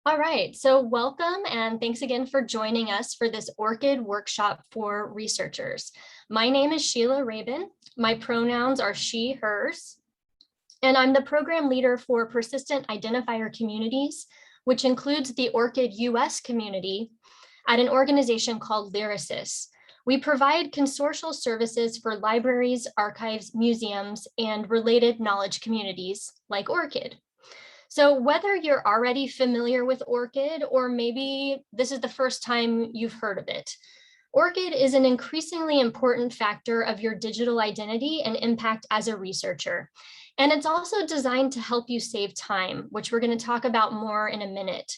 All right, so welcome and thanks again for joining us for this ORCID workshop for researchers. My name is Sheila Rabin. My pronouns are she, hers, and I'm the program leader for Persistent Identifier Communities, which includes the ORCID US community at an organization called Lyrasis. We provide consortial services for libraries, archives, museums, and related knowledge communities like ORCID. So whether you're already familiar with ORCID or maybe this is the first time you've heard of it, ORCID is an increasingly important factor of your digital identity and impact as a researcher. And it's also designed to help you save time, which we're going to talk about more in a minute.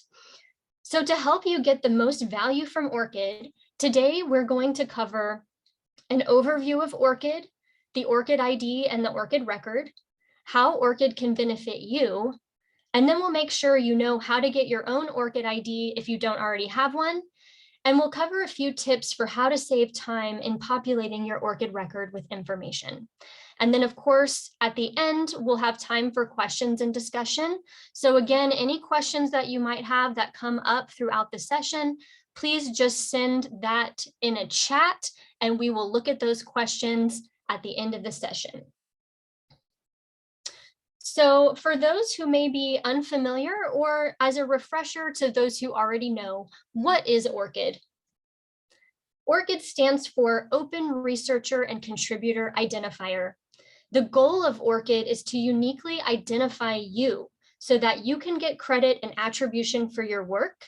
So to help you get the most value from ORCID, today we're going to cover an overview of ORCID, the ORCID ID and the ORCID record, how ORCID can benefit you, and then we'll make sure you know how to get your own ORCID ID if you don't already have one. And we'll cover a few tips for how to save time in populating your ORCID record with information. And then of course, at the end, we'll have time for questions and discussion. So again, any questions that you might have that come up throughout the session, please just send that in a chat and we will look at those questions at the end of the session. So for those who may be unfamiliar or as a refresher to those who already know, what is ORCID? ORCID stands for Open Researcher and Contributor Identifier. The goal of ORCID is to uniquely identify you so that you can get credit and attribution for your work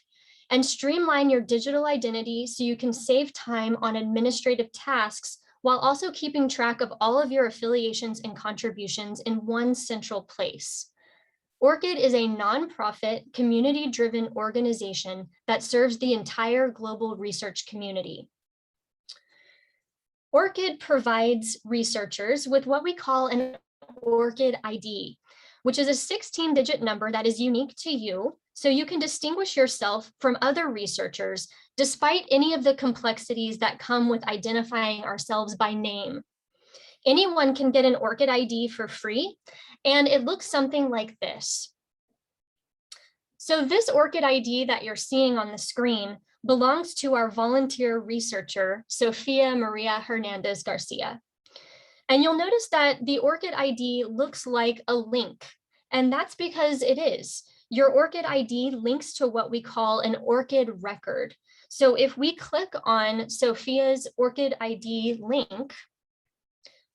and streamline your digital identity so you can save time on administrative tasks while also keeping track of all of your affiliations and contributions in one central place. ORCID is a nonprofit, community-driven organization that serves the entire global research community. ORCID provides researchers with what we call an ORCID ID, which is a 16-digit number that is unique to you, so you can distinguish yourself from other researchers despite any of the complexities that come with identifying ourselves by name. Anyone can get an ORCID ID for free, and it looks something like this. So this ORCID ID that you're seeing on the screen belongs to our volunteer researcher, Sofia Maria Hernandez Garcia. And you'll notice that the ORCID ID looks like a link, and that's because it is. Your ORCID ID links to what we call an ORCID record. So if we click on Sophia's ORCID ID link,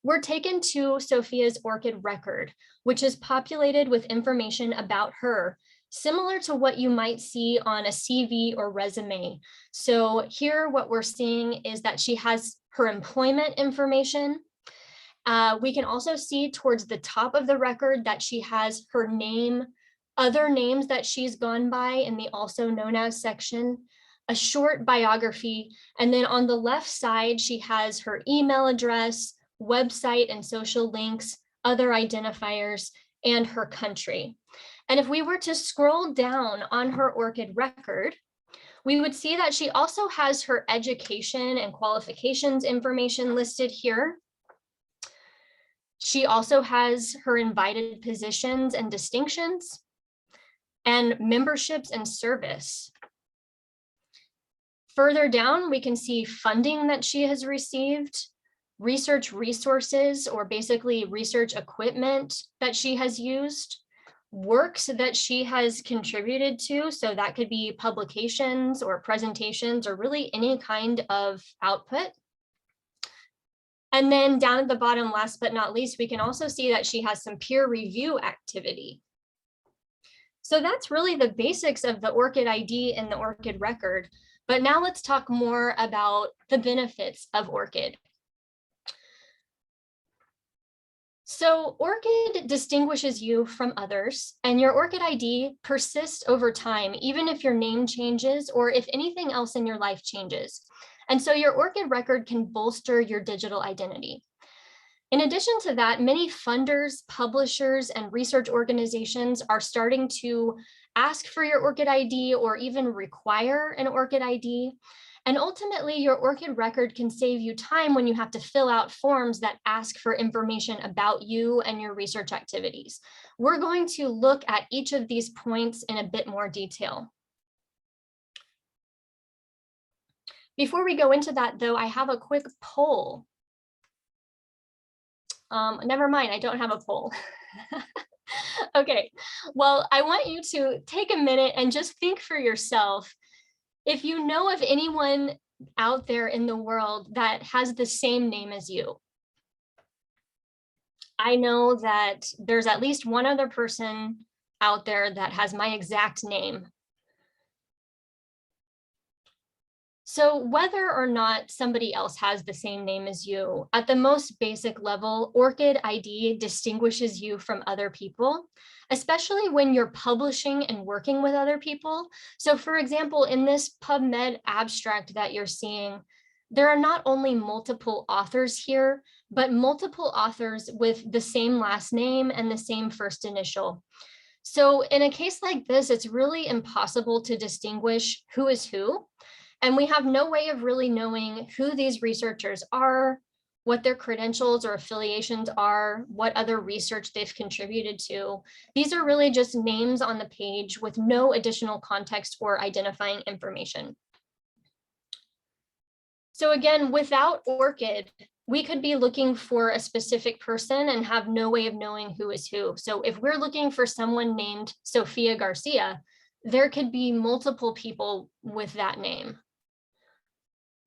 we're taken to Sophia's ORCID record, which is populated with information about her, similar to what you might see on a CV or resume. So here what we're seeing is that she has her employment information. We can also see towards the top of the record that she has her name, other names that she's gone by in the also known as section, a short biography, and then on the left side, she has her email address, website and social links, other identifiers, and her country. And if we were to scroll down on her ORCID record, we would see that she also has her education and qualifications information listed here. She also has her invited positions and distinctions, and memberships and service. Further down, we can see funding that she has received, research resources, or basically research equipment that she has used, works that she has contributed to, so that could be publications or presentations or really any kind of output. And then down at the bottom, last but not least, we can also see that she has some peer review activity. So that's really the basics of the ORCID ID and the ORCID record. But now let's talk more about the benefits of ORCID. So ORCID distinguishes you from others, and your ORCID ID persists over time, even if your name changes or if anything else in your life changes. And so your ORCID record can bolster your digital identity. In addition to that, many funders, publishers, and research organizations are starting to ask for your ORCID ID or even require an ORCID ID. And ultimately, your ORCID record can save you time when you have to fill out forms that ask for information about you and your research activities. We're going to look at each of these points in a bit more detail. Before we go into that though, I have a quick poll. Never mind, I don't have a poll. Okay, well, I want you to take a minute and just think for yourself. If you know of anyone out there in the world that has the same name as you, I know that there's at least one other person out there that has my exact name. So whether or not somebody else has the same name as you, at the most basic level, ORCID ID distinguishes you from other people, especially when you're publishing and working with other people. So for example, in this PubMed abstract that you're seeing, there are not only multiple authors here, but multiple authors with the same last name and the same first initial. So in a case like this, it's really impossible to distinguish who is who. And we have no way of really knowing who these researchers are, what their credentials or affiliations are, what other research they've contributed to. These are really just names on the page with no additional context or identifying information. So again, without ORCID, we could be looking for a specific person and have no way of knowing who is who. So if we're looking for someone named Sofia Garcia, there could be multiple people with that name.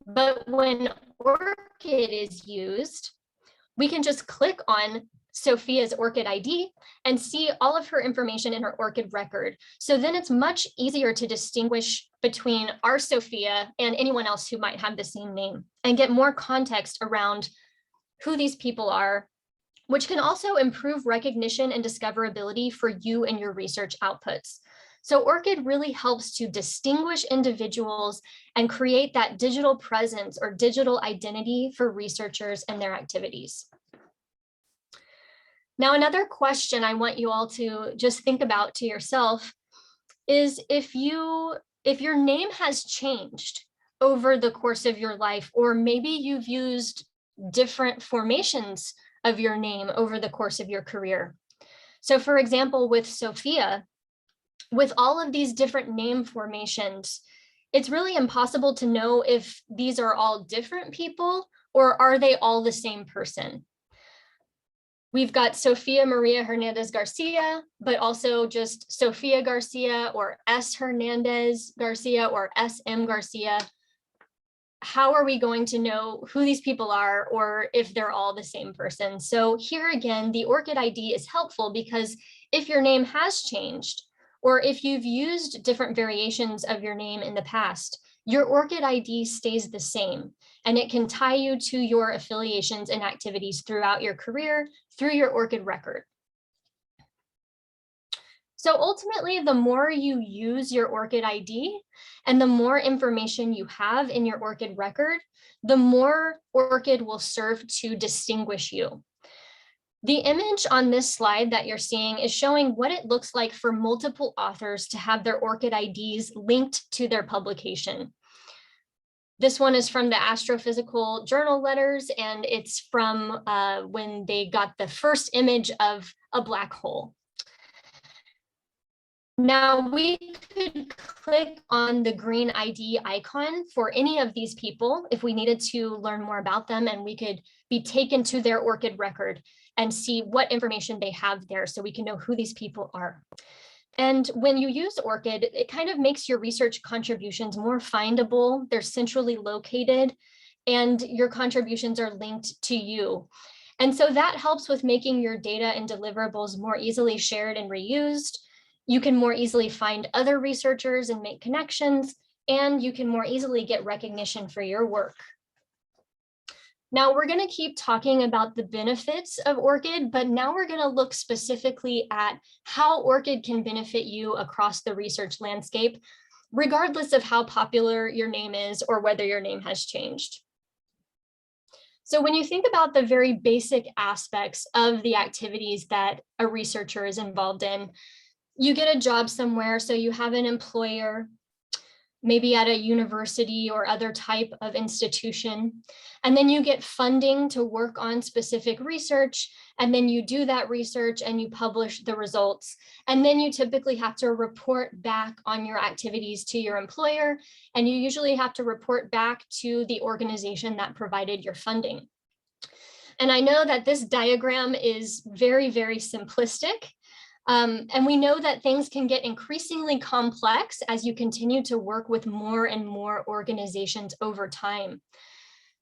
But when ORCID is used, we can just click on Sophia's ORCID ID and see all of her information in her ORCID record. So then it's much easier to distinguish between our Sophia and anyone else who might have the same name and get more context around who these people are, which can also improve recognition and discoverability for you and your research outputs. So ORCID really helps to distinguish individuals and create that digital presence or digital identity for researchers and their activities. Now, another question I want you all to just think about to yourself is if your name has changed over the course of your life, or maybe you've used different formations of your name over the course of your career. So for example, with Sophia, with all of these different name formations, it's really impossible to know if these are all different people or are they all the same person. We've got Sofia Maria Hernandez Garcia, but also just Sofia Garcia or S. Hernandez Garcia or SM Garcia. How are we going to know who these people are or if they're all the same person? So here again, the ORCID ID is helpful because if your name has changed, or if you've used different variations of your name in the past, your ORCID ID stays the same, and it can tie you to your affiliations and activities throughout your career through your ORCID record. So ultimately, the more you use your ORCID ID and the more information you have in your ORCID record, the more ORCID will serve to distinguish you. The image on this slide that you're seeing is showing what it looks like for multiple authors to have their ORCID IDs linked to their publication. This one is from the Astrophysical Journal letters, and it's from when they got the first image of a black hole. Now we could click on the green ID icon for any of these people if we needed to learn more about them, and we could be taken to their ORCID record and see what information they have there so we can know who these people are. And when you use ORCID, it kind of makes your research contributions more findable. They're centrally located and your contributions are linked to you. And so that helps with making your data and deliverables more easily shared and reused. You can more easily find other researchers and make connections, and you can more easily get recognition for your work. Now we're going to keep talking about the benefits of ORCID, but now we're going to look specifically at how ORCID can benefit you across the research landscape, regardless of how popular your name is or whether your name has changed. So when you think about the very basic aspects of the activities that a researcher is involved in, you get a job somewhere, so you have an employer. maybe at a university or other type of institution. And then you get funding to work on specific research. And then you do that research and you publish the results. And then you typically have to report back on your activities to your employer. And you usually have to report back to the organization that provided your funding. And I know that this diagram is very, very simplistic. And we know that things can get increasingly complex as you continue to work with more and more organizations over time.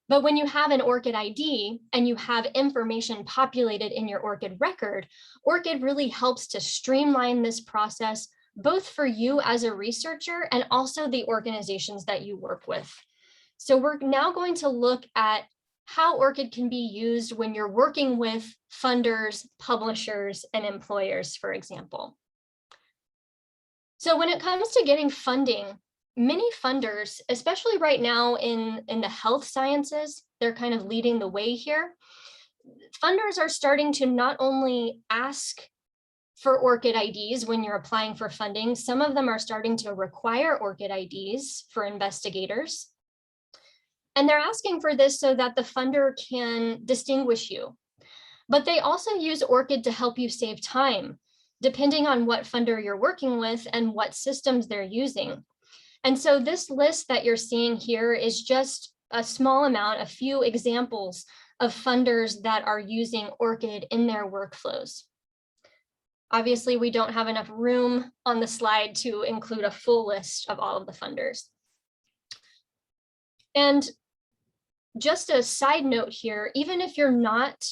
But when you have an ORCID ID and you have information populated in your ORCID record, ORCID really helps to streamline this process, both for you as a researcher and also the organizations that you work with. So we're now going to look at how ORCID can be used when you're working with funders, publishers, and employers, for example. So when it comes to getting funding, many funders, especially right now in the health sciences, they're kind of leading the way here. Funders are starting to not only ask for ORCID IDs when you're applying for funding, some of them are starting to require ORCID IDs for investigators. And they're asking for this so that the funder can distinguish you. But they also use ORCID to help you save time, depending on what funder you're working with and what systems they're using. And so this list that you're seeing here is just a small amount, a few examples of funders that are using ORCID in their workflows. Obviously, we don't have enough room on the slide to include a full list of all of the funders. And just a side note here, even if you're not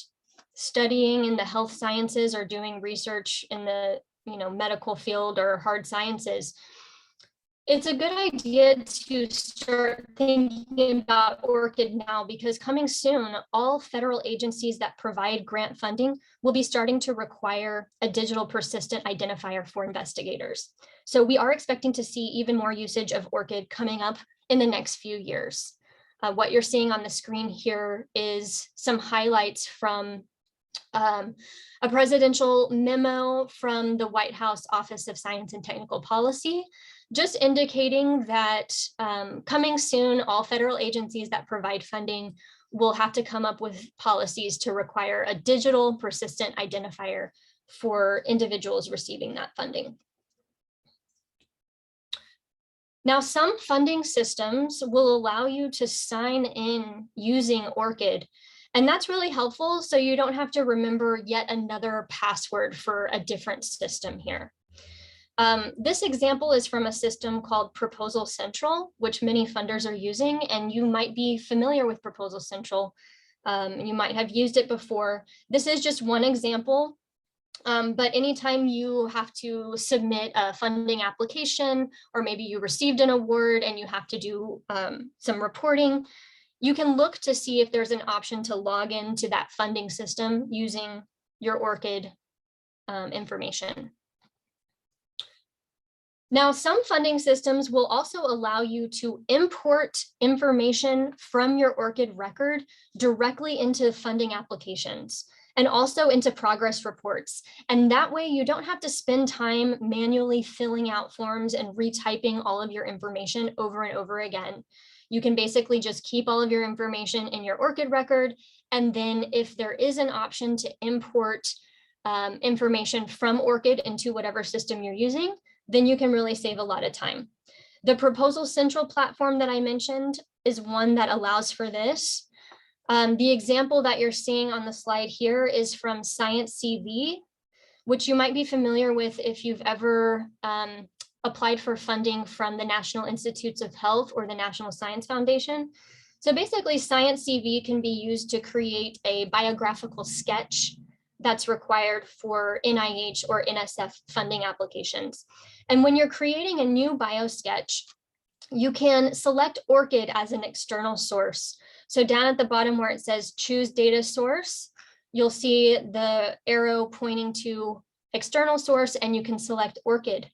studying in the health sciences or doing research in the medical field or hard sciences, it's a good idea to start thinking about ORCID now, because coming soon, all federal agencies that provide grant funding will be starting to require a digital persistent identifier for investigators. So we are expecting to see even more usage of ORCID coming up in the next few years. What you're seeing on the screen here is some highlights from a presidential memo from the White House Office of Science and Technical Policy, just indicating that coming soon, all federal agencies that provide funding will have to come up with policies to require a digital persistent identifier for individuals receiving that funding. Now, some funding systems will allow you to sign in using ORCID, and that's really helpful, so you don't have to remember yet another password for a different system here. This example is from a system called Proposal Central, which many funders are using, and you might be familiar with Proposal Central. You might have used it before. This is just one example. But anytime you have to submit a funding application, or maybe you received an award and you have to do some reporting, you can look to see if there's an option to log into that funding system using your ORCID information. Now, some funding systems will also allow you to import information from your ORCID record directly into funding applications, and also into progress reports. And that way you don't have to spend time manually filling out forms and retyping all of your information over and over again. You can basically just keep all of your information in your ORCID record. And then if there is an option to import information from ORCID into whatever system you're using, then you can really save a lot of time. The Proposal Central platform that I mentioned is one that allows for this. The example that you're seeing on the slide here is from Science CV, which you might be familiar with if you've ever applied for funding from the National Institutes of Health or the National Science Foundation. So basically, Science CV can be used to create a biographical sketch that's required for NIH or NSF funding applications. And when you're creating a new bio sketch, you can select ORCID as an external source. So down at the bottom where it says choose data source, you'll see the arrow pointing to external source, and you can select ORCID.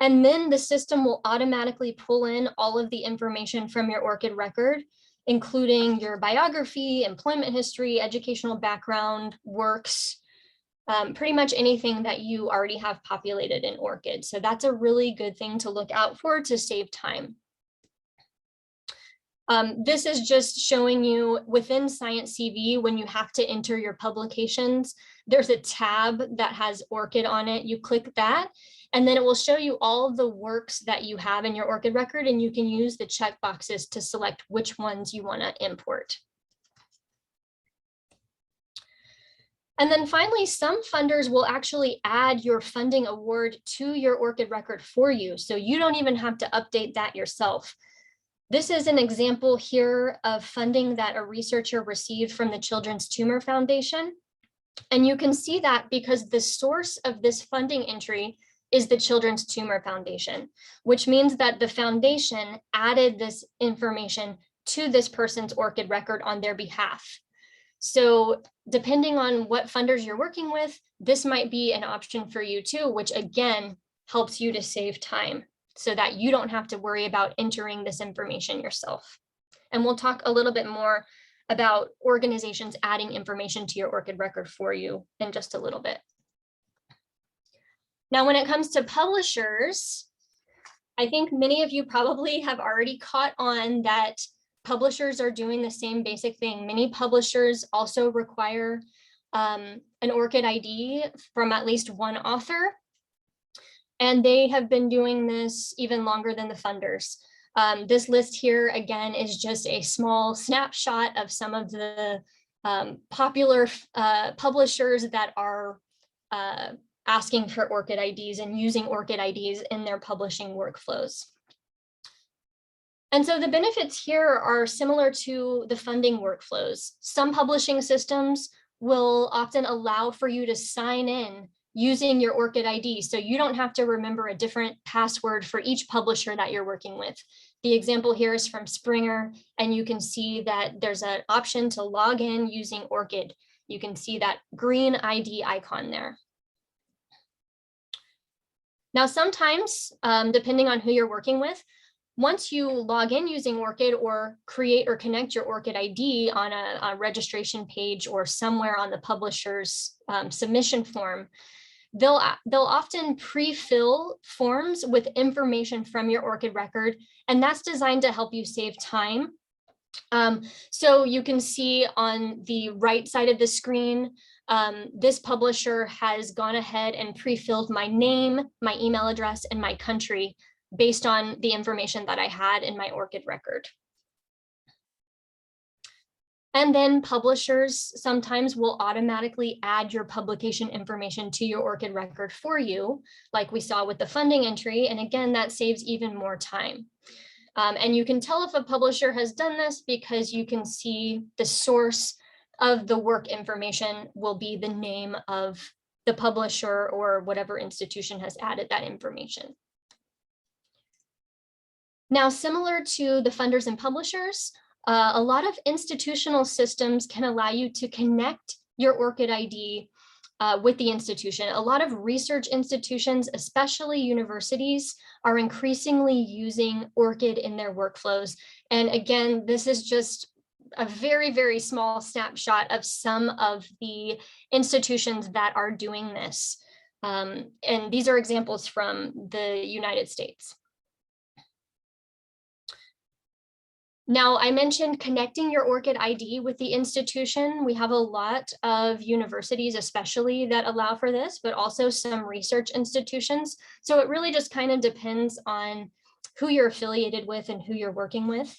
And then the system will automatically pull in all of the information from your ORCID record, including your biography, employment history, educational background, works, pretty much anything that you already have populated in ORCID. So that's a really good thing to look out for to save time. This is just showing you within Science CV, when you have to enter your publications, there's a tab that has ORCID on it. You click that, and then it will show you all of the works that you have in your ORCID record, and you can use the check boxes to select which ones you want to import. And then finally, some funders will actually add your funding award to your ORCID record for you, so you don't even have to update that yourself. This is an example here of funding that a researcher received from the Children's Tumor Foundation. And you can see that because the source of this funding entry is the Children's Tumor Foundation, which means that the foundation added this information to this person's ORCID record on their behalf. So depending on what funders you're working with, this might be an option for you too, which again, helps you to save time, so that you don't have to worry about entering this information yourself. And we'll talk a little bit more about organizations adding information to your ORCID record for you in just a little bit. Now, when it comes to publishers, I think many of you probably have already caught on that publishers are doing the same basic thing. Many publishers also require an ORCID ID from at least one author. And they have been doing this even longer than the funders. This list here, again, is just a small snapshot of some of the popular publishers that are asking for ORCID IDs and using ORCID IDs in their publishing workflows. And so the benefits here are similar to the funding workflows. Some publishing systems will often allow for you to sign in using your ORCID ID, so you don't have to remember a different password for each publisher that you're working with. The example here is from Springer, and you can see that there's an option to log in using ORCID. You can see that green ID icon there. Now, sometimes, depending on who you're working with, once you log in using ORCID or create or connect your ORCID ID on a registration page or somewhere on the publisher's submission form, they'll often pre-fill forms with information from your ORCID record, and that's designed to help you save time. So you can see on the right side of the screen, this publisher has gone ahead and pre-filled my name, my email address, and my country based on the information that I had in my ORCID record. And then publishers sometimes will automatically add your publication information to your ORCID record for you, like we saw with the funding entry. And again, that saves even more time. And you can tell if a publisher has done this because you can see the source of the work information will be the name of the publisher or whatever institution has added that information. Now, similar to the funders and publishers, a lot of institutional systems can allow you to connect your ORCID ID with the institution. A lot of research institutions, especially universities, are increasingly using ORCID in their workflows. And again, this is just a very, very small snapshot of some of the institutions that are doing this. And these are examples from the United States. Now, I mentioned connecting your ORCID ID with the institution. We have a lot of universities, especially, that allow for this, but also some research institutions. So it really just kind of depends on who you're affiliated with and who you're working with.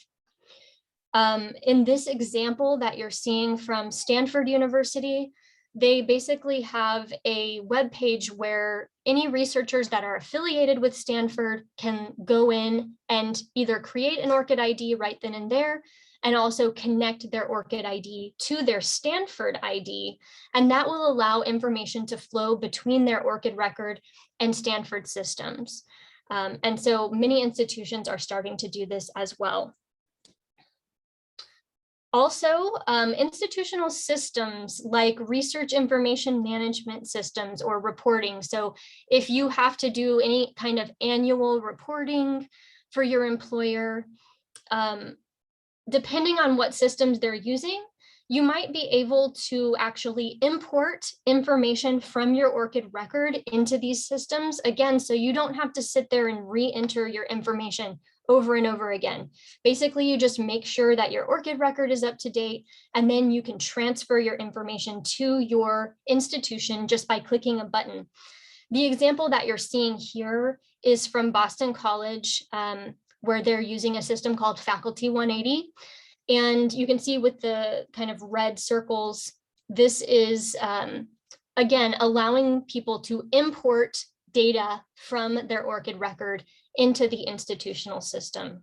In this example that you're seeing from Stanford University, they basically have a web page where any researchers that are affiliated with Stanford can go in and either create an ORCID ID right then and there, and also connect their ORCID ID to their Stanford ID. And that will allow information to flow between their ORCID record and Stanford systems. And so many institutions are starting to do this as well. Also, institutional systems like research information management systems or reporting. So if you have to do any kind of annual reporting for your employer, depending on what systems they're using, you might be able to actually import information from your ORCID record into these systems, again, so you don't have to sit there and re-enter your information over and over again. Basically, you just make sure that your ORCID record is up to date, and then you can transfer your information to your institution just by clicking a button. The example that you're seeing here is from Boston College, where they're using a system called Faculty 180. And you can see with the kind of red circles, this is, again, allowing people to import data from their ORCID record into the institutional system.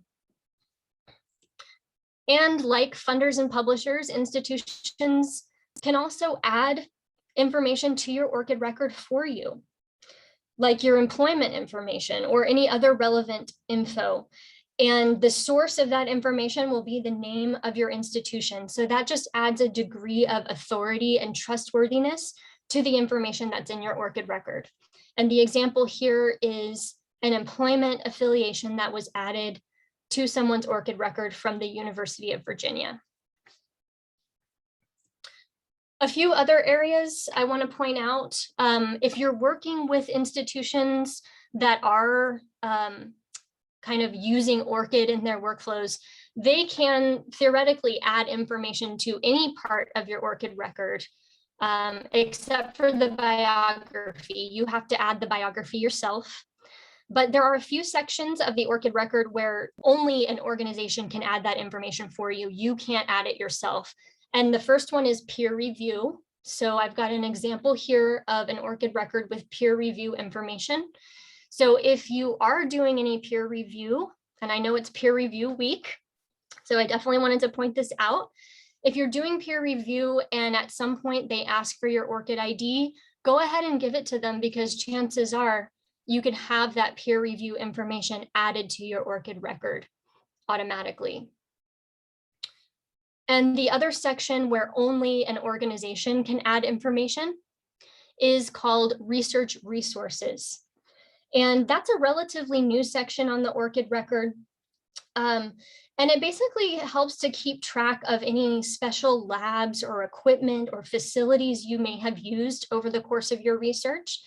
And like funders and publishers, institutions can also add information to your ORCID record for you, like your employment information or any other relevant info. And the source of that information will be the name of your institution. So that just adds a degree of authority and trustworthiness to the information that's in your ORCID record. And the example here is an employment affiliation that was added to someone's ORCID record from the University of Virginia. A few other areas I want to point out, if you're working with institutions that are kind of using ORCID in their workflows, they can theoretically add information to any part of your ORCID record, except for the biography. You have to add the biography yourself. But there are a few sections of the ORCID record where only an organization can add that information for you. You can't add it yourself. And the first one is peer review. So I've got an example here of an ORCID record with peer review information. So if you are doing any peer review, and I know it's peer review week, so I definitely wanted to point this out. If you're doing peer review and at some point they ask for your ORCID ID, go ahead and give it to them, because chances are you can have that peer review information added to your ORCID record automatically. And the other section where only an organization can add information is called research resources. And that's a relatively new section on the ORCID record. And it basically helps to keep track of any special labs or equipment or facilities you may have used over the course of your research.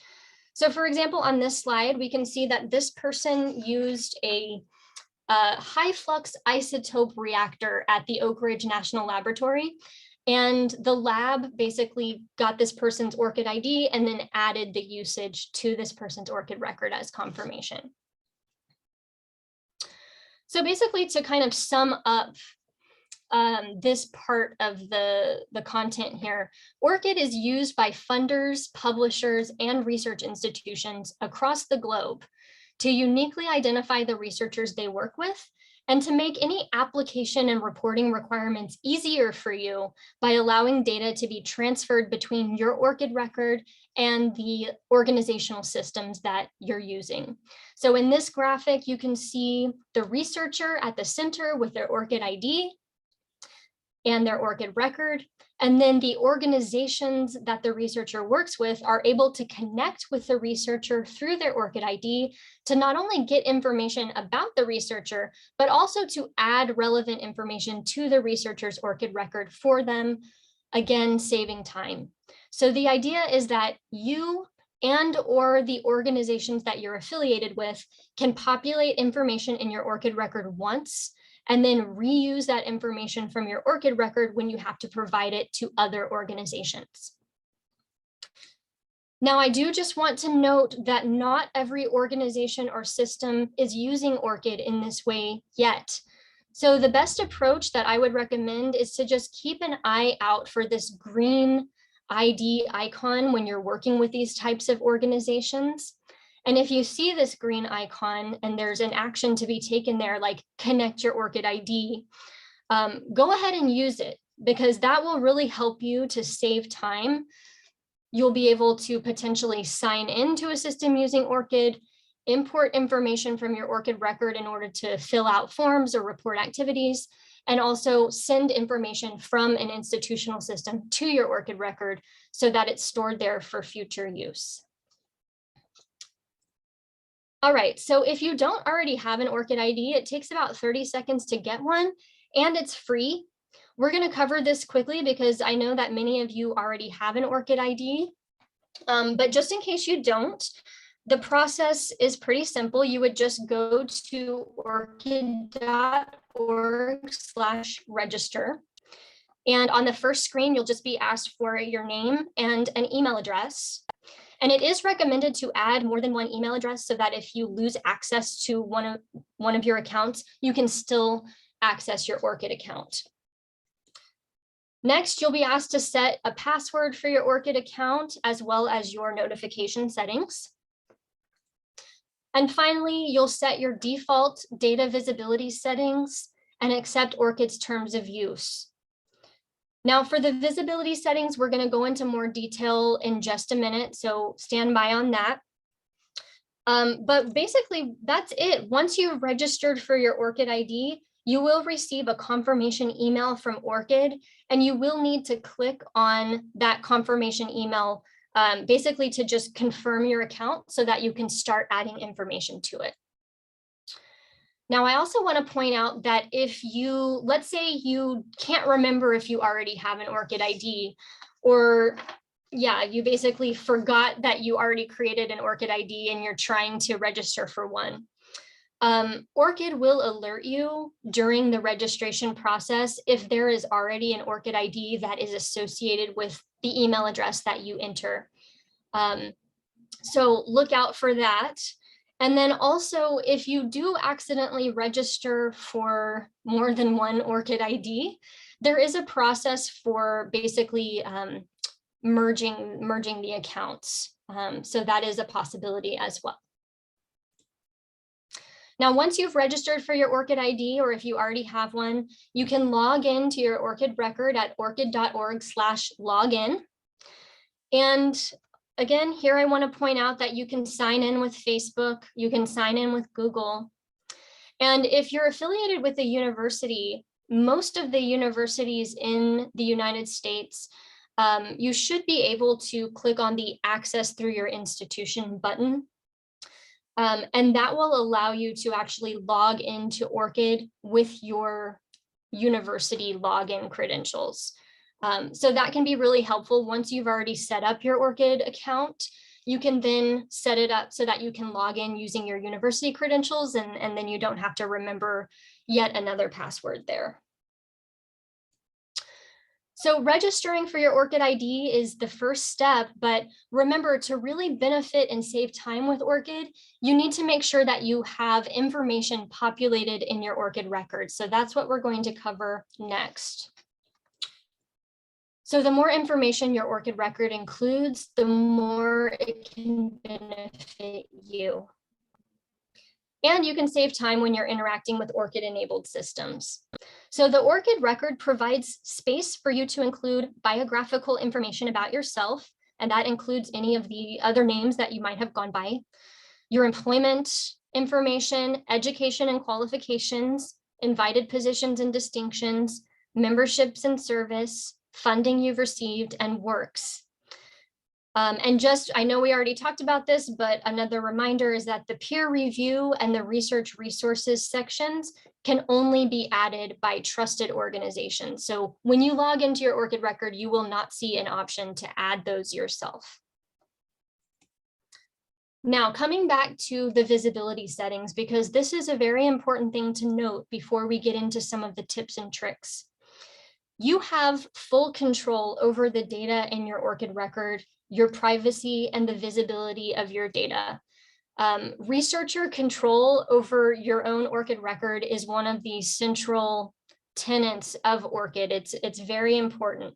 So for example, on this slide, we can see that this person used a high flux isotope reactor at the Oak Ridge National Laboratory. And the lab basically got this person's ORCID ID and then added the usage to this person's ORCID record as confirmation. So basically, to kind of sum up this part of the content here, ORCID is used by funders, publishers, and research institutions across the globe to uniquely identify the researchers they work with, and to make any application and reporting requirements easier for you by allowing data to be transferred between your ORCID record and the organizational systems that you're using. So in this graphic, you can see the researcher at the center with their ORCID ID and their ORCID record. And then the organizations that the researcher works with are able to connect with the researcher through their ORCID ID to not only get information about the researcher, but also to add relevant information to the researcher's ORCID record for them, again, saving time. So the idea is that you and or the organizations that you're affiliated with can populate information in your ORCID record once, and then reuse that information from your ORCID record when you have to provide it to other organizations. Now, I do just want to note that not every organization or system is using ORCID in this way yet. So the best approach that I would recommend is to just keep an eye out for this green ID icon when you're working with these types of organizations. And if you see this green icon and there's an action to be taken there, like connect your ORCID ID, go ahead and use it, because that will really help you to save time. You'll be able to potentially sign into a system using ORCID, import information from your ORCID record in order to fill out forms or report activities, and also send information from an institutional system to your ORCID record so that it's stored there for future use. All right, so if you don't already have an ORCID ID, it takes about 30 seconds to get one, and it's free. We're going to cover this quickly because I know that many of you already have an ORCID ID, but just in case you don't, the process is pretty simple. You would just go to orcid.org/register. And on the first screen, you'll just be asked for your name and an email address. And it is recommended to add more than one email address so that if you lose access to one of your accounts, you can still access your ORCID account. Next, you'll be asked to set a password for your ORCID account as well as your notification settings. And finally, you'll set your default data visibility settings and accept ORCID's terms of use. Now for the visibility settings, we're going to go into more detail in just a minute, so stand by on that. But basically, that's it. Once you've registered for your ORCID ID, you will receive a confirmation email from ORCID, and you will need to click on that confirmation email basically to just confirm your account so that you can start adding information to it. Now, I also want to point out that if you, let's say you can't remember if you already have an ORCID ID, or you basically forgot that you already created an ORCID ID and you're trying to register for one. ORCID will alert you during the registration process if there is already an ORCID ID that is associated with the email address that you enter. So look out for that. And then also, if you do accidentally register for more than one ORCID ID, there is a process for basically merging the accounts. So that is a possibility as well. Now, once you've registered for your ORCID ID, or if you already have one, you can log into your ORCID record at orcid.org/login. And again, here I want to point out that you can sign in with Facebook, you can sign in with Google. And if you're affiliated with a university, most of the universities in the United States, you should be able to click on the Access Through Your Institution button. And that will allow you to actually log into ORCID with your university login credentials. So that can be really helpful. Once you've already set up your ORCID account, you can then set it up so that you can log in using your university credentials, and then you don't have to remember yet another password there. So registering for your ORCID ID is the first step, but remember, to really benefit and save time with ORCID, you need to make sure that you have information populated in your ORCID record. So that's what we're going to cover next. So the more information your ORCID record includes, the more it can benefit you. And you can save time when you're interacting with ORCID-enabled systems. So the ORCID record provides space for you to include biographical information about yourself, and that includes any of the other names that you might have gone by, your employment information, education and qualifications, invited positions and distinctions, memberships and service, funding you've received, and works. And just, I know we already talked about this, but another reminder is that the peer review and the research resources sections can only be added by trusted organizations. So when you log into your ORCID record, you will not see an option to add those yourself. Now, coming back to the visibility settings, because this is a very important thing to note before we get into some of the tips and tricks. You have full control over the data in your ORCID record, your privacy, and the visibility of your data. Researcher control over your own ORCID record is one of the central tenets of ORCID. It's very important.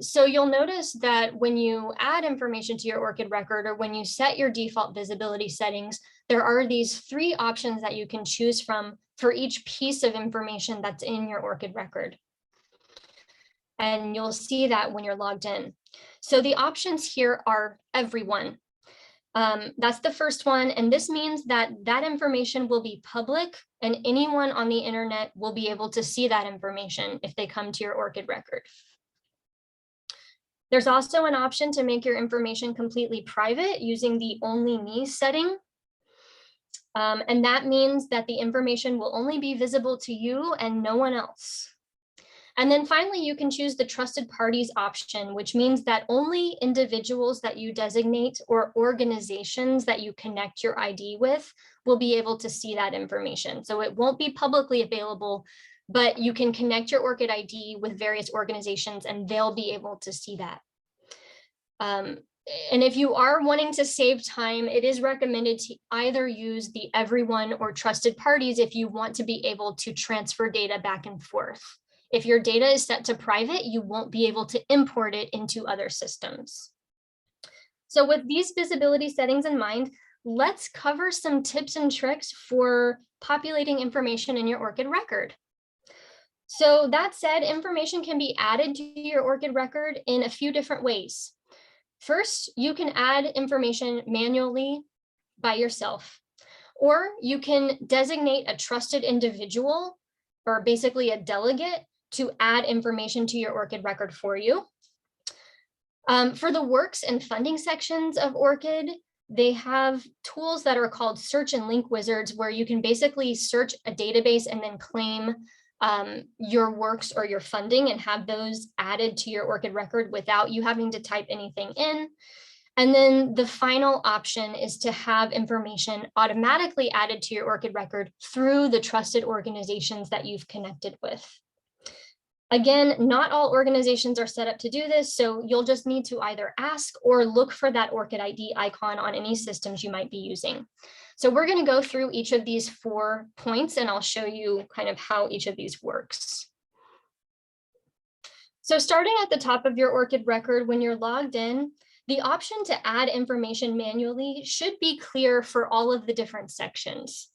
So you'll notice that when you add information to your ORCID record, or when you set your default visibility settings, there are these three options that you can choose from for each piece of information that's in your ORCID record. And you'll see that when you're logged in. So the options here are everyone. That's the first one. And this means that that information will be public, and anyone on the internet will be able to see that information if they come to your ORCID record. There's also an option to make your information completely private using the Only Me setting. And that means that the information will only be visible to you and no one else. And then finally, you can choose the trusted parties option, which means that only individuals that you designate or organizations that you connect your ID with will be able to see that information. So it won't be publicly available, but you can connect your ORCID ID with various organizations and they'll be able to see that. And if you are wanting to save time, it is recommended to either use the everyone or trusted parties if you want to be able to transfer data back and forth. If your data is set to private, you won't be able to import it into other systems. So with these visibility settings in mind, let's cover some tips and tricks for populating information in your ORCID record. So that said, information can be added to your ORCID record in a few different ways. First, you can add information manually by yourself, or you can designate a trusted individual, or basically a delegate, to add information to your ORCID record for you. For the works and funding sections of ORCID, they have tools that are called search and link wizards, where you can basically search a database and then claim your works or your funding and have those added to your ORCID record without you having to type anything in. And then the final option is to have information automatically added to your ORCID record through the trusted organizations that you've connected with. Again, not all organizations are set up to do this, so you'll just need to either ask or look for that ORCID ID icon on any systems you might be using. So we're going to go through each of these 4 points, and I'll show you kind of how each of these works. So starting at the top of your ORCID record, when you're logged in, the option to add information manually should be clear for all of the different sections.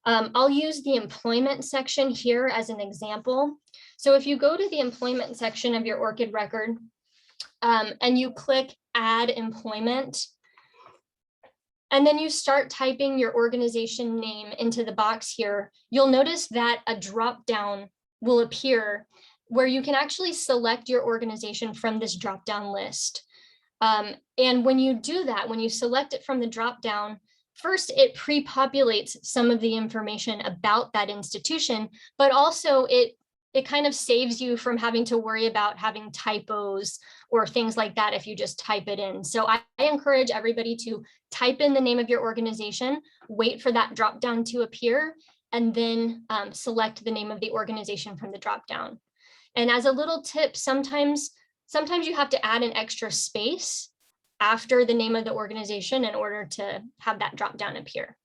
I'll use the employment section here as an example. So if you go to the employment section of your ORCID record and you click add employment, and then you start typing your organization name into the box here, you'll notice that a drop down will appear where you can actually select your organization from this drop down list. And when you do that, when you select it from the drop down, first, it pre-populates some of the information about that institution, but also it kind of saves you from having to worry about having typos or things like that if you just type it in. So I encourage everybody to type in the name of your organization, wait for that drop down to appear, and then select the name of the organization from the drop down. And as a little tip, sometimes you have to add an extra space after the name of the organization in order to have that drop down appear.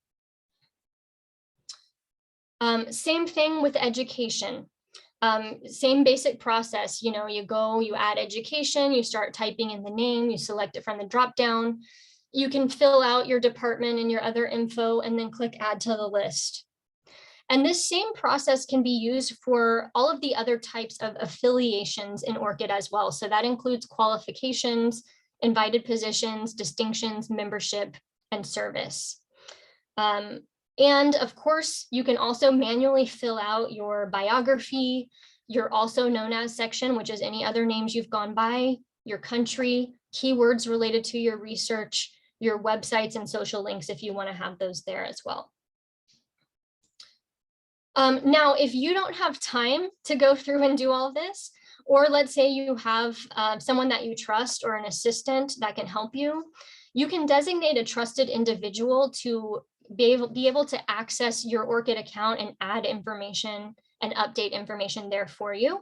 Same thing with education. Same basic process, you go, you add education, you start typing in the name, you select it from the drop down. You can fill out your department and your other info and then click add to the list. And this same process can be used for all of the other types of affiliations in ORCID as well. So that includes qualifications, invited positions, distinctions, membership, and service. And of course, you can also manually fill out your biography, your also known as section, which is any other names you've gone by, your country, keywords related to your research, your websites and social links if you want to have those there as well. Now, if you don't have time to go through and do all this, or let's say you have someone that you trust or an assistant that can help you, you can designate a trusted individual to be able to access your ORCID account and add information and update information there for you.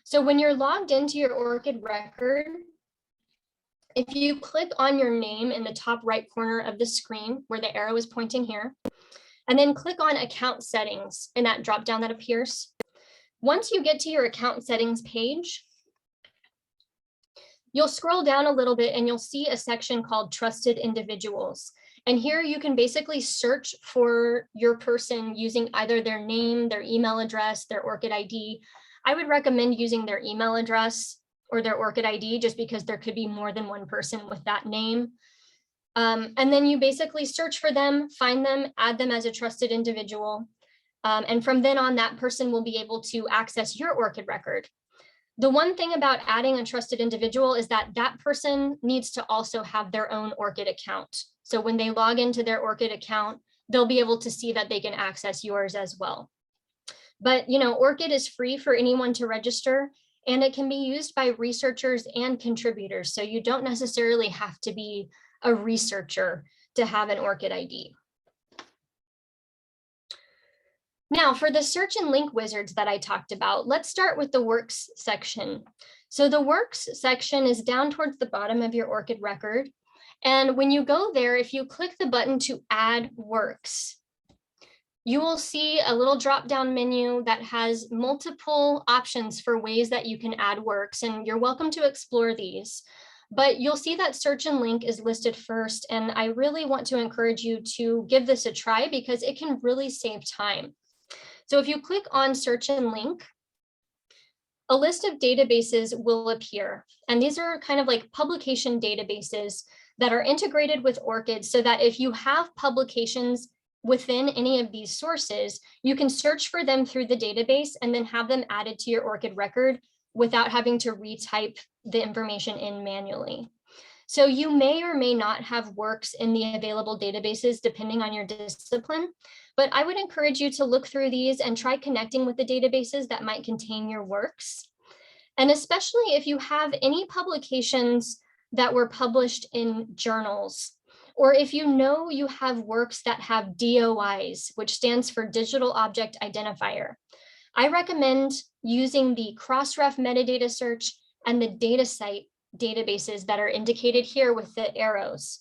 So when you're logged into your ORCID record, if you click on your name in the top right corner of the screen where the arrow is pointing here, and then click on account settings in that drop down that appears. Once you get to your account settings page, you'll scroll down a little bit and you'll see a section called trusted individuals. And here you can basically search for your person using either their name, their email address, their ORCID ID. I would recommend using their email address or their ORCID ID just because there could be more than one person with that name. And then you basically search for them, find them, add them as a trusted individual. And from then on, that person will be able to access your ORCID record. The one thing about adding a trusted individual is that that person needs to also have their own ORCID account. So when they log into their ORCID account, they'll be able to see that they can access yours as well. But ORCID is free for anyone to register, and it can be used by researchers and contributors. So you don't necessarily have to be a researcher to have an ORCID ID. Now, for the search and link wizards that I talked about, let's start with the works section. So the works section is down towards the bottom of your ORCID record. And when you go there, if you click the button to add works, you will see a little drop-down menu that has multiple options for ways that you can add works, and you're welcome to explore these. But you'll see that search and link is listed first, and I really want to encourage you to give this a try because it can really save time. So if you click on search and link, a list of databases will appear. And these are kind of like publication databases that are integrated with ORCID so that if you have publications within any of these sources, you can search for them through the database and then have them added to your ORCID record without having to retype the information in manually. So you may or may not have works in the available databases depending on your discipline, but I would encourage you to look through these and try connecting with the databases that might contain your works. And especially if you have any publications that were published in journals, or if you have works that have DOIs, which stands for Digital Object Identifier, I recommend using the Crossref metadata search and the DataCite databases that are indicated here with the arrows.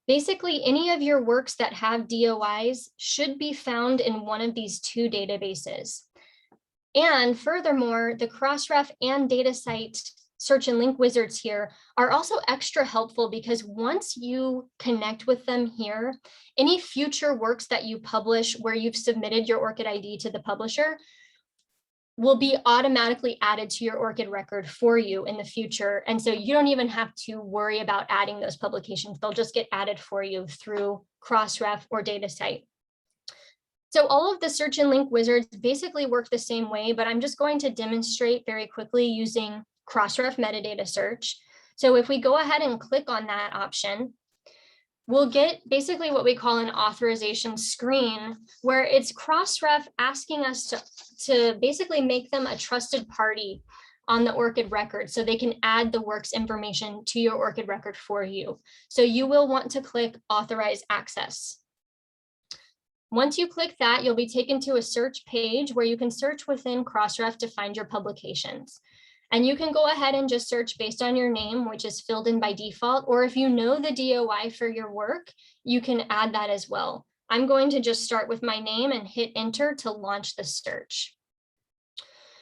Basically, any of your works that have DOIs should be found in one of these two databases. And furthermore, the Crossref and DataCite search and link wizards here are also extra helpful because once you connect with them here, any future works that you publish where you've submitted your ORCID ID to the publisher will be automatically added to your ORCID record for you in the future. And so you don't even have to worry about adding those publications. They'll just get added for you through Crossref or DataCite. So all of the search and link wizards basically work the same way, but I'm just going to demonstrate very quickly using Crossref metadata search. So if we go ahead and click on that option, we'll get basically what we call an authorization screen where it's Crossref asking us to basically make them a trusted party on the ORCID record so they can add the works information to your ORCID record for you. So you will want to click authorize access. Once you click that, you'll be taken to a search page where you can search within Crossref to find your publications. And you can go ahead and just search based on your name, which is filled in by default, or if you know the DOI for your work, you can add that as well. I'm going to just start with my name and hit enter to launch the search.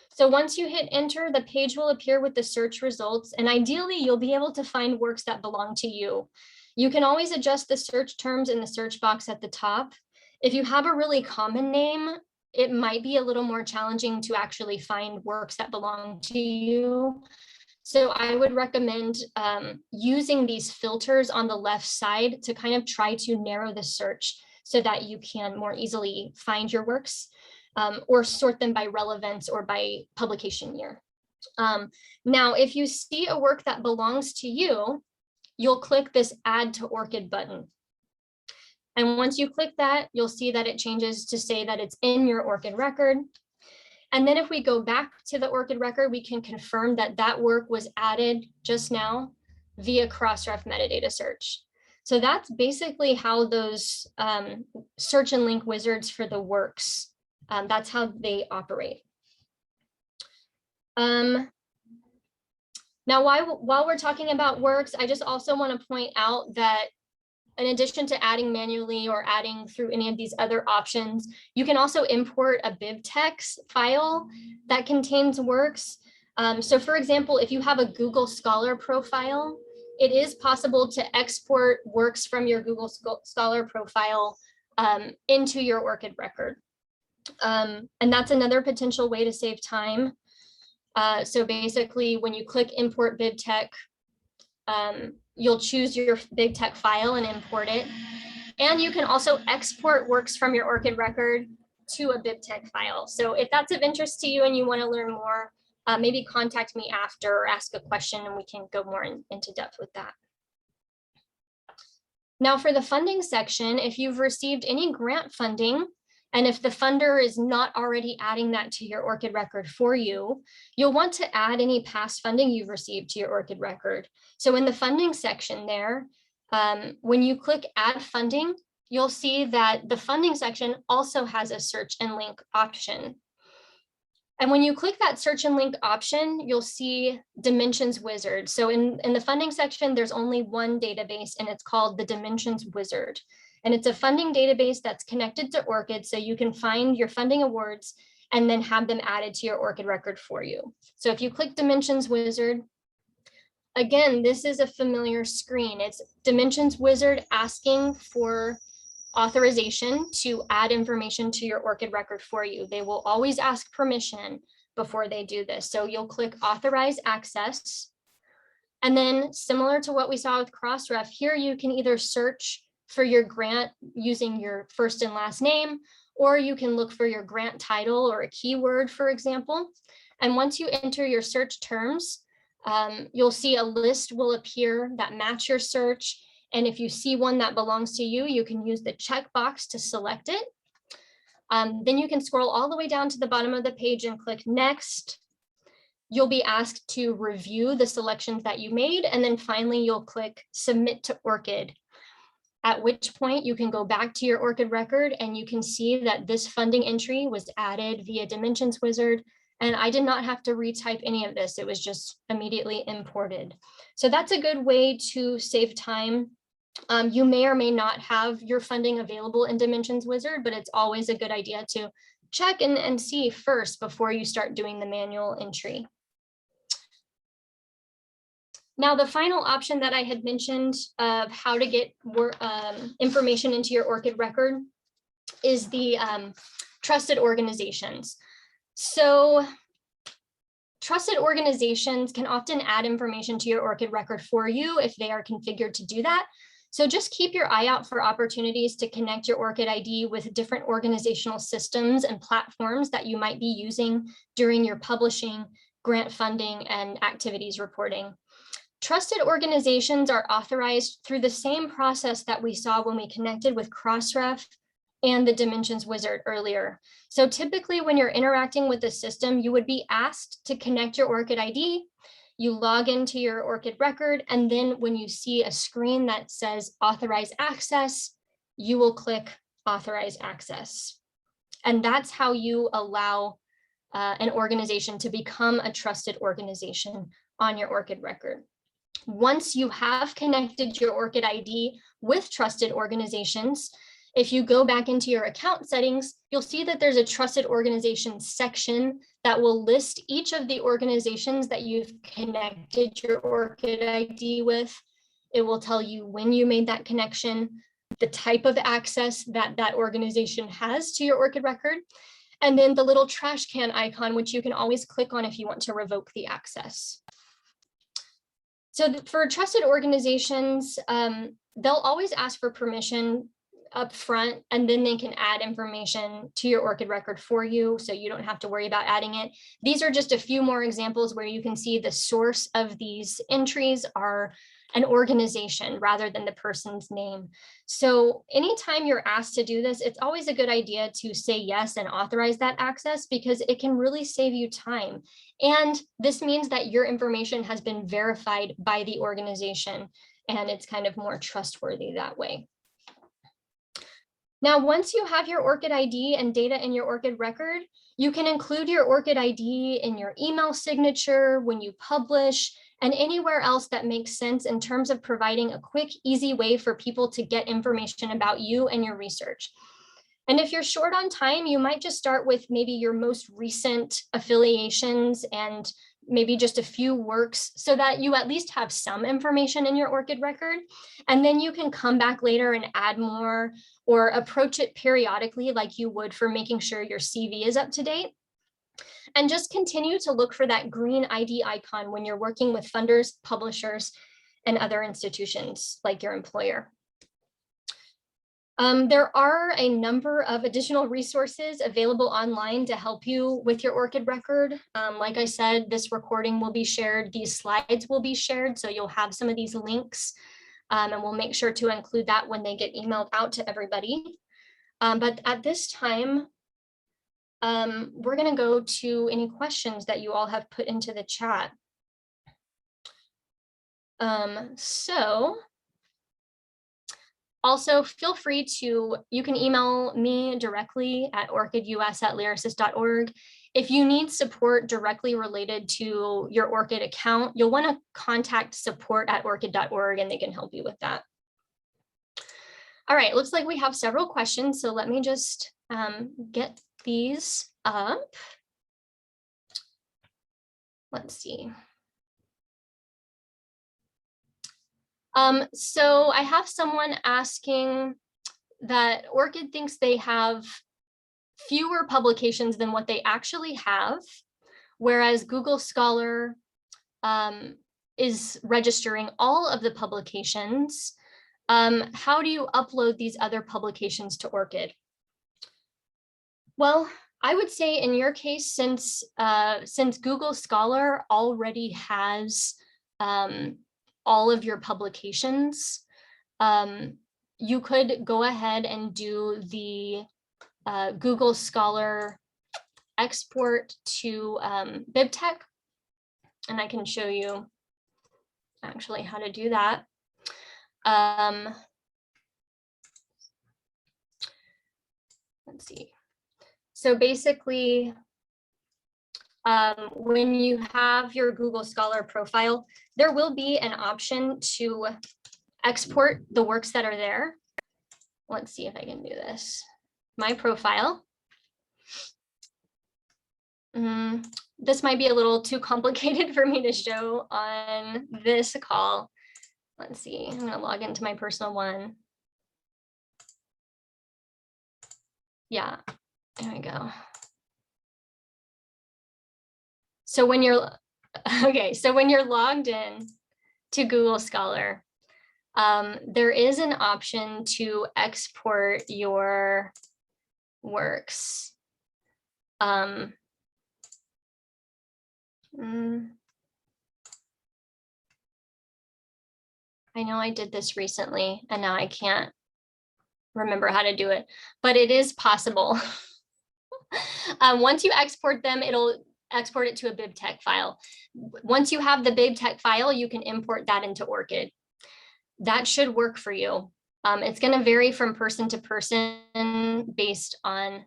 So once you hit enter, the page will appear with the search results, and ideally you'll be able to find works that belong to you. You can always adjust the search terms in the search box at the top. If you have a really common name, it might be a little more challenging to actually find works that belong to you. So I would recommend using these filters on the left side to kind of try to narrow the search so that you can more easily find your works or sort them by relevance or by publication year. Now, if you see a work that belongs to you, you'll click this Add to ORCID button. And once you click that, you'll see that it changes to say that it's in your ORCID record. And then if we go back to the ORCID record, we can confirm that that work was added just now via Crossref metadata search. So that's basically how those search and link wizards for the works, that's how they operate. Now, while we're talking about works, I just also want to point out that in addition to adding manually or adding through any of these other options, you can also import a BibTeX file that contains works. So for example, if you have a Google Scholar profile, it is possible to export works from your Google Scholar profile into your ORCID record. And that's another potential way to save time. So basically, when you click import BibTeX, you'll choose your BibTeX file and import it. And you can also export works from your ORCID record to a BibTeX file. So if that's of interest to you and you want to learn more, maybe contact me after or ask a question and we can go more into depth with that. Now for the funding section, if you've received any grant funding And if the funder is not already adding that to your ORCID record for you, you'll want to add any past funding you've received to your ORCID record. So in the funding section there, when you click add funding, you'll see that the funding section also has a search and link option. And when you click that search and link option, you'll see Dimensions Wizard. So in the funding section, there's only one database, and it's called the Dimensions Wizard. And it's a funding database that's connected to ORCID, so you can find your funding awards and then have them added to your ORCID record for you. So if you click Dimensions Wizard, again, this is a familiar screen. It's Dimensions Wizard asking for authorization to add information to your ORCID record for you. They will always ask permission before they do this. So you'll click Authorize Access. And then similar to what we saw with Crossref, here you can either search for your grant using your first and last name, or you can look for your grant title or a keyword, for example. And once you enter your search terms, you'll see a list will appear that match your search. And if you see one that belongs to you, you can use the checkbox to select it. Then you can scroll all the way down to the bottom of the page and click Next. You'll be asked to review the selections that you made. And then finally, you'll click Submit to ORCID, at which point you can go back to your ORCID record and you can see that this funding entry was added via Dimensions Wizard. And I did not have to retype any of this. It was just immediately imported. So that's a good way to save time. You may or may not have your funding available in Dimensions Wizard, but it's always a good idea to check and see first before you start doing the manual entry. Now, the final option that I had mentioned of how to get information into your ORCID record is the trusted organizations. So trusted organizations can often add information to your ORCID record for you if they are configured to do that. So just keep your eye out for opportunities to connect your ORCID ID with different organizational systems and platforms that you might be using during your publishing, grant funding, and activities reporting. Trusted organizations are authorized through the same process that we saw when we connected with Crossref and the Dimensions Wizard earlier. So typically when you're interacting with the system, you would be asked to connect your ORCID ID, you log into your ORCID record, and then when you see a screen that says Authorize Access, you will click Authorize Access. And that's how you allow an organization to become a trusted organization on your ORCID record. Once you have connected your ORCID ID with trusted organizations, if you go back into your account settings, you'll see that there's a trusted organizations section that will list each of the organizations that you've connected your ORCID ID with. It will tell you when you made that connection, the type of access that that organization has to your ORCID record, and then the little trash can icon, which you can always click on if you want to revoke the access. So for trusted organizations, they'll always ask for permission up front, and then they can add information to your ORCID record for you, so you don't have to worry about adding it. These are just a few more examples where you can see the source of these entries are an organization rather than the person's name. So anytime you're asked to do this, it's always a good idea to say yes and authorize that access, because it can really save you time. And this means that your information has been verified by the organization, and it's kind of more trustworthy that way. Now, once you have your ORCID ID and data in your ORCID record, you can include your ORCID ID in your email signature when you publish, and anywhere else that makes sense in terms of providing a quick, easy way for people to get information about you and your research. And if you're short on time, you might just start with maybe your most recent affiliations and maybe just a few works, so that you at least have some information in your ORCID record. And then you can come back later and add more, or approach it periodically like you would for making sure your CV is up to date. And just continue to look for that green ID icon when you're working with funders, publishers, and other institutions like your employer. There are a number of additional resources available online to help you with your ORCID record. Like I said, this recording will be shared, these slides will be shared, so you'll have some of these links, and we'll make sure to include that when they get emailed out to everybody. But at this time, we're going to go to any questions that you all have put into the chat. So also feel free to, you can email me directly at orcidus@lyrasis.org. If you need support directly related to your ORCID account, you'll want to contact support@orcid.org and they can help you with that. All right, looks like we have several questions, so let me just get these up. Let's see. So I have someone asking that ORCID thinks they have fewer publications than what they actually have, whereas Google Scholar is registering all of the publications. How do you upload these other publications to ORCID? Well, I would say in your case, since Google Scholar already has all of your publications, you could go ahead and do the Google Scholar export to BibTeX, and I can show you actually how to do that. Let's see. So basically, when you have your Google Scholar profile, there will be an option to export the works that are there. Let's see if I can do this. My profile. This might be a little too complicated for me to show on this call. Let's see, I'm gonna log into my personal one. Yeah, there we go. So when you're, okay, so when you're logged in to Google Scholar, there is an option to export your works. I know I did this recently and now I can't remember how to do it, but it is possible. Once you export them, it'll export it to a BibTeX file. Once you have the BibTeX file, you can import that into ORCID. That should work for you. It's going to vary from person to person based on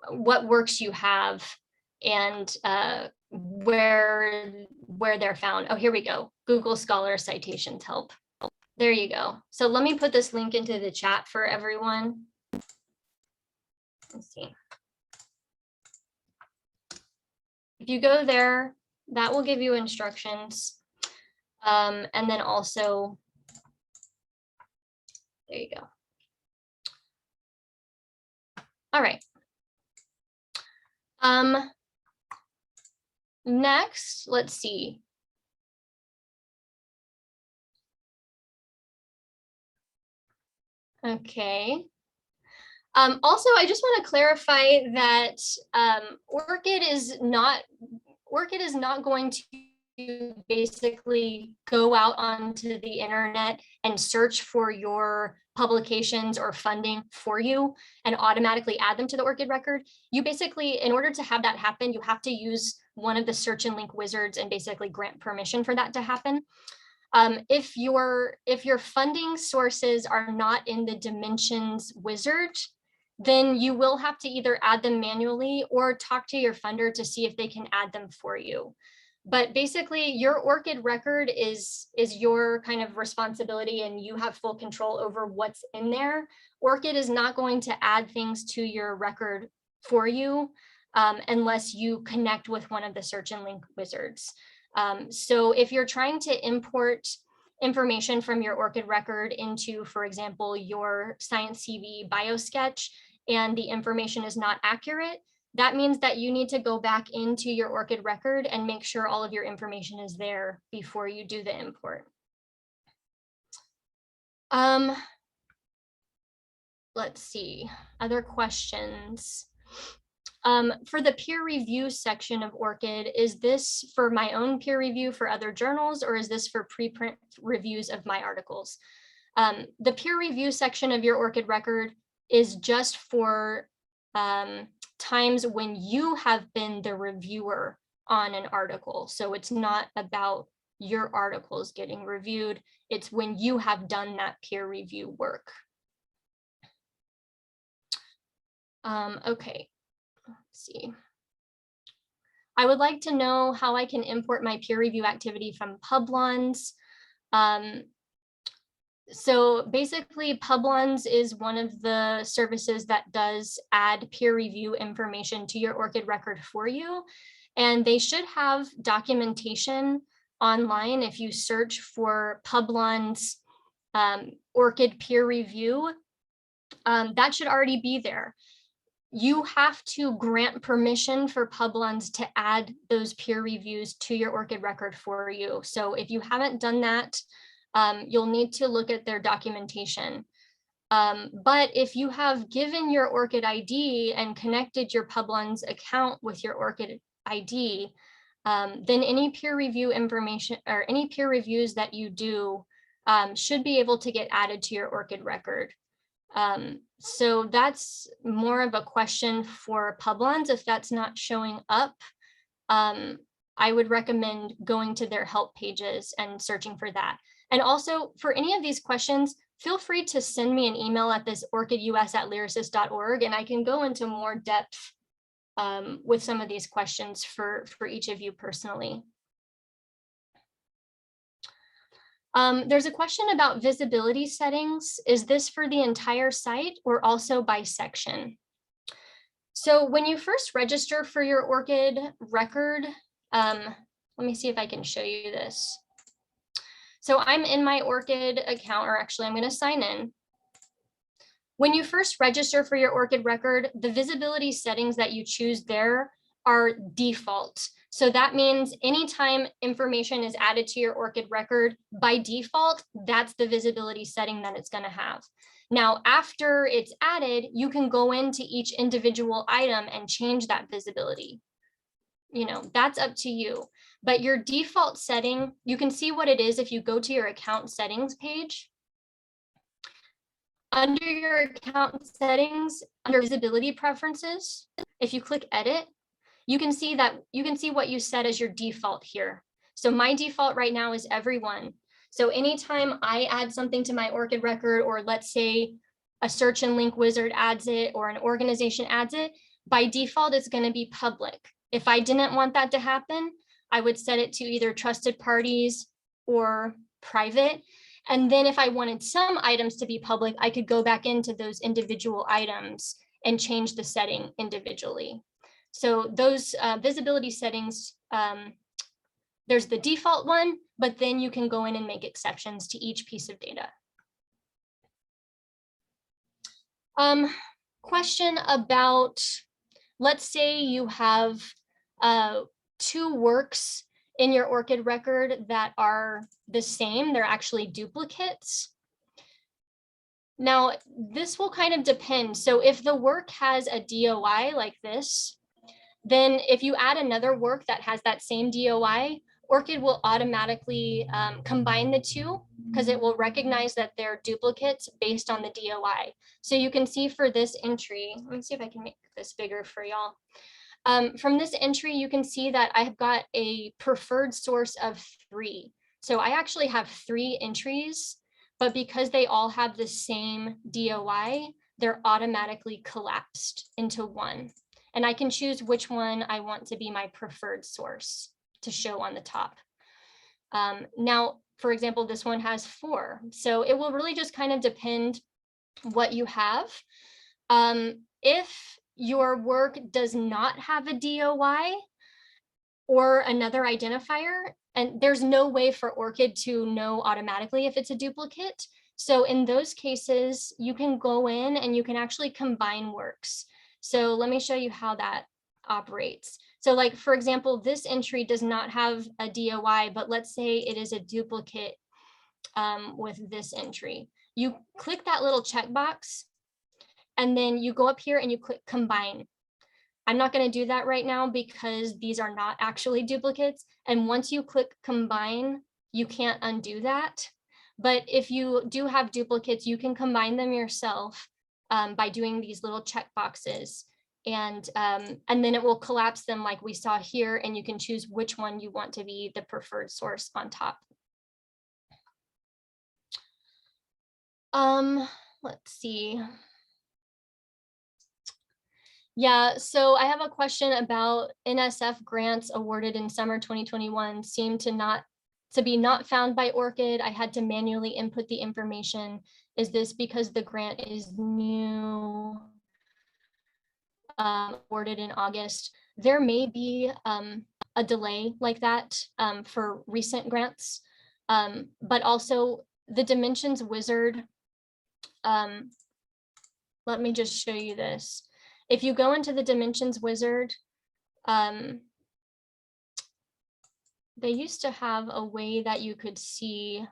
what works you have and where they're found. Oh, here we go. Google Scholar citations help. There you go. So let me put this link into the chat for everyone. Let's see. If you go there, that will give you instructions. And then also, there you go. All right. Next, let's see. Okay. Also, I just want to clarify that ORCID is not going to basically go out onto the internet and search for your publications or funding for you and automatically add them to the ORCID record. You basically, in order to have that happen, you have to use one of the search and link wizards and basically grant permission for that to happen. If your funding sources are not in the dimensions wizard, then you will have to either add them manually or talk to your funder to see if they can add them for you. But basically, your ORCID record is your kind of responsibility and you have full control over what's in there. ORCID is not going to add things to your record for you unless you connect with one of the search and link wizards. So if you're trying to import information from your ORCID record into, for example, your Science CV biosketch, and the information is not accurate, that means that you need to go back into your ORCID record and make sure all of your information is there before you do the import. Let's see, other questions. For the peer review section of ORCID, is this for my own peer review for other journals, or is this for preprint reviews of my articles? The peer review section of your ORCID record is just for times when you have been the reviewer on an article. So it's not about your articles getting reviewed. It's when you have done that peer review work. Okay, let's see. I would like to know how I can import my peer review activity from Publons. So basically, Publons is one of the services that does add peer review information to your ORCID record for you. And they should have documentation online. If you search for Publons ORCID peer review, that should already be there. You have to grant permission for Publons to add those peer reviews to your ORCID record for you. So if you haven't done that, you'll need to look at their documentation. But if you have given your ORCID ID and connected your Publons account with your ORCID ID, then any peer review information or any peer reviews that you do should be able to get added to your ORCID record. So that's more of a question for Publons. If that's not showing up, I would recommend going to their help pages and searching for that. And also for any of these questions, feel free to send me an email at this orcidus@lyrasis.org, and I can go into more depth with some of these questions for each of you personally. There's a question about visibility settings. Is this for the entire site or also by section? So when you first register for your ORCID record, let me see if I can show you this. So I'm in my ORCID account, or actually I'm going to sign in. When you first register for your ORCID record, the visibility settings that you choose there are default. So that means anytime information is added to your ORCID record, by default, that's the visibility setting that it's going to have. Now, after it's added, you can go into each individual item and change that visibility. You know, that's up to you. But your default setting, you can see what it is if you go to your account settings page. Under your account settings, under visibility preferences, if you click edit, you can see what you set as your default here. So my default right now is everyone. So anytime I add something to my ORCID record, or let's say a search and link wizard adds it, or an organization adds it, by default, it's going to be public. If I didn't want that to happen, I would set it to either trusted parties or private. And then if I wanted some items to be public, I could go back into those individual items and change the setting individually. So those visibility settings, there's the default one, but then you can go in and make exceptions to each piece of data. Question about, let's say you have 2 works in your ORCID record that are the same, they're actually duplicates. Now, this will kind of depend. So if the work has a DOI like this, then if you add another work that has that same DOI, ORCID will automatically combine the 2 because it will recognize that they're duplicates based on the DOI. So you can see for this entry, let me see if I can make this bigger for y'all. From this entry, you can see that I've got a preferred source of 3. So I actually have 3 entries, but because they all have the same DOI, they're automatically collapsed into one. And I can choose which one I want to be my preferred source to show on the top. Now, for example, this one has 4. So it will really just kind of depend what you have. If your work does not have a DOI or another identifier, and there's no way for ORCID to know automatically if it's a duplicate. So in those cases, you can go in and you can actually combine works. So let me show you how that operates. So like, for example, this entry does not have a DOI, but let's say it is a duplicate with this entry. You click that little checkbox, and then you go up here and you click combine. I'm not going to do that right now because these are not actually duplicates. And once you click combine, you can't undo that. But if you do have duplicates, you can combine them yourself by doing these little check boxes. And then it will collapse them like we saw here, and you can choose which one you want to be the preferred source on top. Let's see. Yeah, so I have a question about NSF grants awarded in summer 2021 seem to be not found by ORCID. I had to manually input the information. Is this because the grant is new, awarded in August? There may be a delay like that for recent grants, but also the Dimensions Wizard. Let me just show you this. If you go into the Dimensions Wizard, they used to have a way that you could see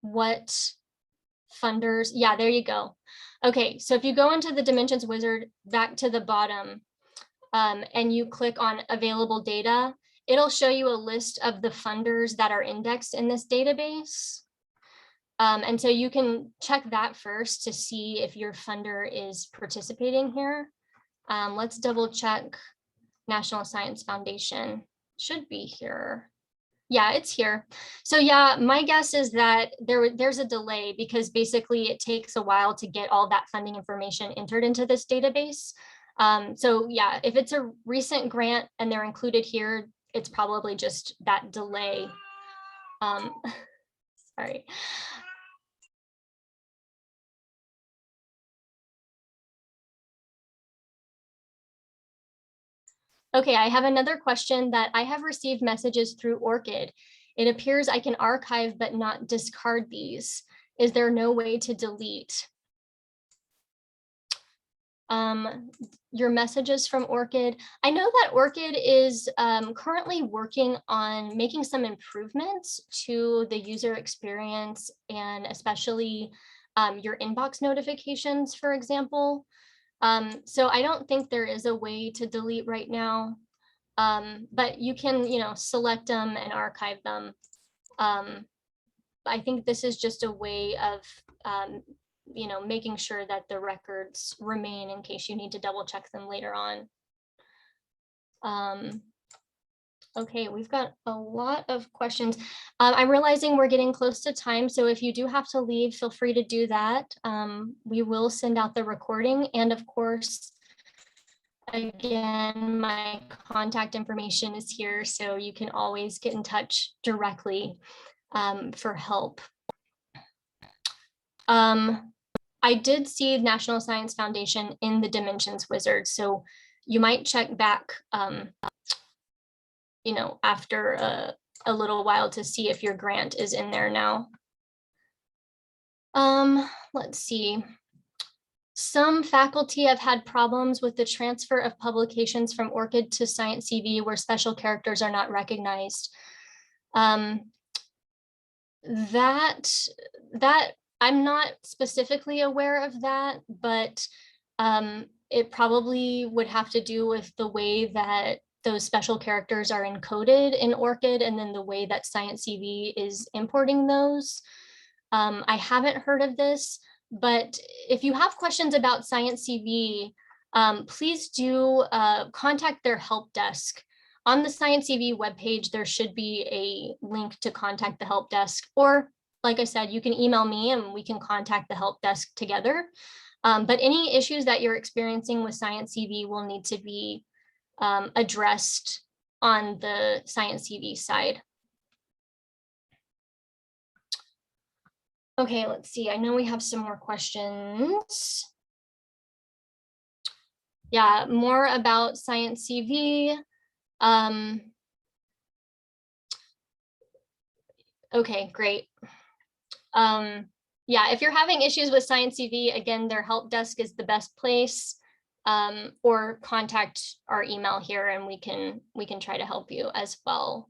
what funders, yeah, there you go. Okay, so if you go into the Dimensions Wizard back to the bottom and you click on available data, it'll show you a list of the funders that are indexed in this database. And so you can check that first to see if your funder is participating here. Let's double check National Science Foundation. Should be here. Yeah, it's here. So yeah, my guess is that there's a delay because basically it takes a while to get all that funding information entered into this database. So yeah, if it's a recent grant and they're included here, it's probably just that delay. Sorry. Okay, I have another question that I have received messages through ORCID. It appears I can archive but not discard these. Is there no way to delete your messages from ORCID? I know that ORCID is currently working on making some improvements to the user experience and especially your inbox notifications, for example. So I don't think there is a way to delete right now, but you can, select them and archive them. I think this is just a way of, making sure that the records remain in case you need to double check them later on. Okay, we've got a lot of questions. I'm realizing we're getting close to time, so if you do have to leave, feel free to do that. We will send out the recording, and of course, again, my contact information is here, so you can always get in touch directly for help. I did see National Science Foundation in the Dimensions Wizard, so you might check back after a little while to see if your grant is in there now. Let's see. Some faculty have had problems with the transfer of publications from ORCID to Science CV where special characters are not recognized. That I'm not specifically aware of that, but it probably would have to do with the way that those special characters are encoded in ORCID and then the way that Science CV is importing those. I haven't heard of this, but if you have questions about Science CV, please do contact their help desk. On the Science CV webpage, there should be a link to contact the help desk, or like I said, you can email me and we can contact the help desk together. But any issues that you're experiencing with Science CV will need to be addressed on the Science CV side. Okay, let's see. I know we have some more questions. Yeah, more about Science CV. Okay, great. Yeah, if you're having issues with Science CV, again, their help desk is the best place, or contact our email here and we can try to help you as well.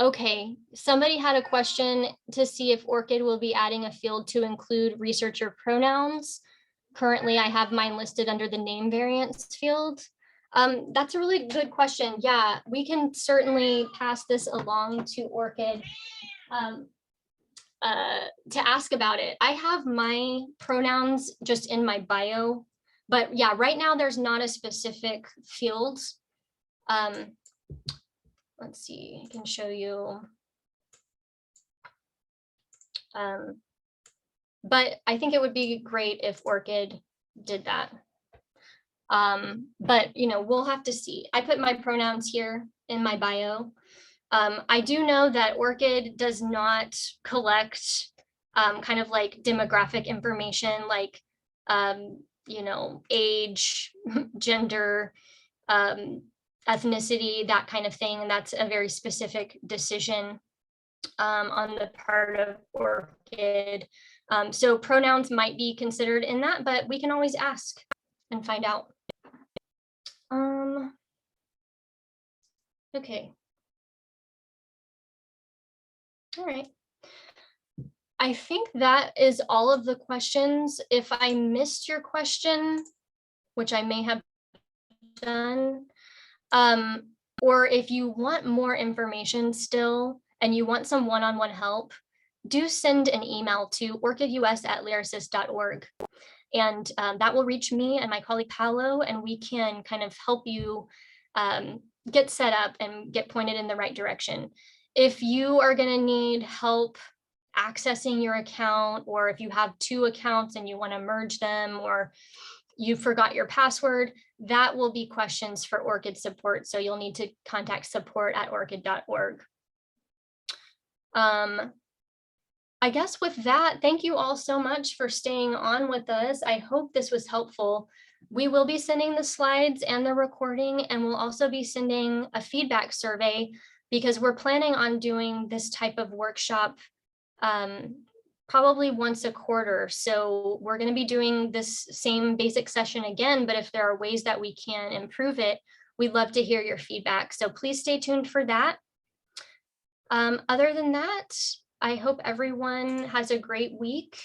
Okay, somebody had a question to see if ORCID will be adding a field to include researcher pronouns. Currently, I have mine listed under the name variants field. That's a really good question. Yeah, we can certainly pass this along to ORCID to ask about it. I have my pronouns just in my bio, but yeah, right now there's not a specific field. Let's see, I can show you. But I think it would be great if ORCID did that. But we'll have to see. I put my pronouns here in my bio. I do know that ORCID does not collect kind of like demographic information like age, gender, ethnicity, that kind of thing. And that's a very specific decision on the part of ORCID. So pronouns might be considered in that, but we can always ask and find out. Okay. All right. I think that is all of the questions. If I missed your question, which I may have done, or if you want more information still and you want some one-on-one help, do send an email to orcidus@lyrasis.org. And that will reach me and my colleague Paolo, and we can kind of help you get set up and get pointed in the right direction. If you are going to need help accessing your account, or if you have 2 accounts and you want to merge them, or you forgot your password, that will be questions for ORCID support. So you'll need to contact support@orcid.org. I guess with that, thank you all so much for staying on with us. I hope this was helpful. We will be sending the slides and the recording, and we'll also be sending a feedback survey because we're planning on doing this type of workshop probably once a quarter. So we're going to be doing this same basic session again, but if there are ways that we can improve it, we'd love to hear your feedback. So please stay tuned for that. Other than that, I hope everyone has a great week,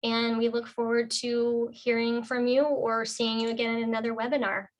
and we look forward to hearing from you or seeing you again in another webinar.